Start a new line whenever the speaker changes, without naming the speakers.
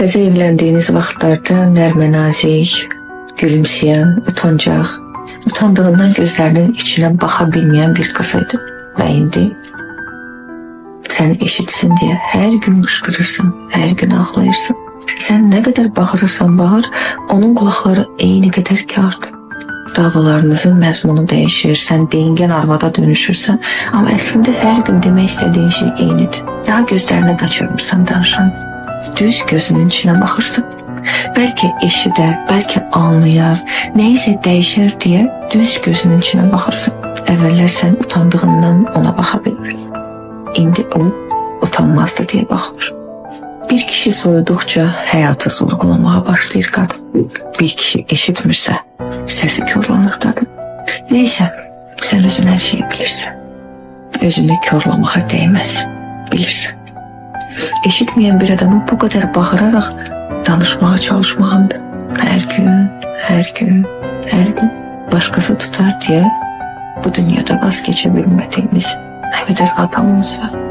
Təzə evləndiyiniz vaxtlarda nərmə-nazik, gülümsəyən, utancaq, utandığından gözlərinin içinə baxa bilməyən bir qız idi. Və indi səni eşitsin deyə hər gün qışqırırsan, hər gün ağlayırsan. Sən nə qədər bağırırsan bağır, onun qulaqları eyni qədər kardır. Davalarınızın məzmunu dəyişir, sən deyingən arvada dönüşürsən, amma əslində hər gün demək istədiyin şey eynidir. Daha gözlərinə qaçırmırsan danışan, düz gözünün içinə baxırsan. Bəlkə eşidər, bəlkə anlayar, nəyisə dəyişər deyə düz gözünün içinə baxırsan. Əvvəllər sən utandığından ona baxa bilmirdin. İndi o utanmazdı deyə baxmır. Bir kişi soyuduqca həyatı sorğulamağa başlayır qadın. Bir kişi eşitmirsə, səsi korlanır qadın. Neysə, sən özün hər şeyi bilirsən. Özünü korlamağa dəyməz, bilirsən. Eşitməyən bir adamı bu qədər bağıraraq danışmağa çalışmağındır. Hər gün, hər gün, hər gün başqası tutar deyə bu dünyada vazgeçə bilmədiyimiz nə qədər adamımız var.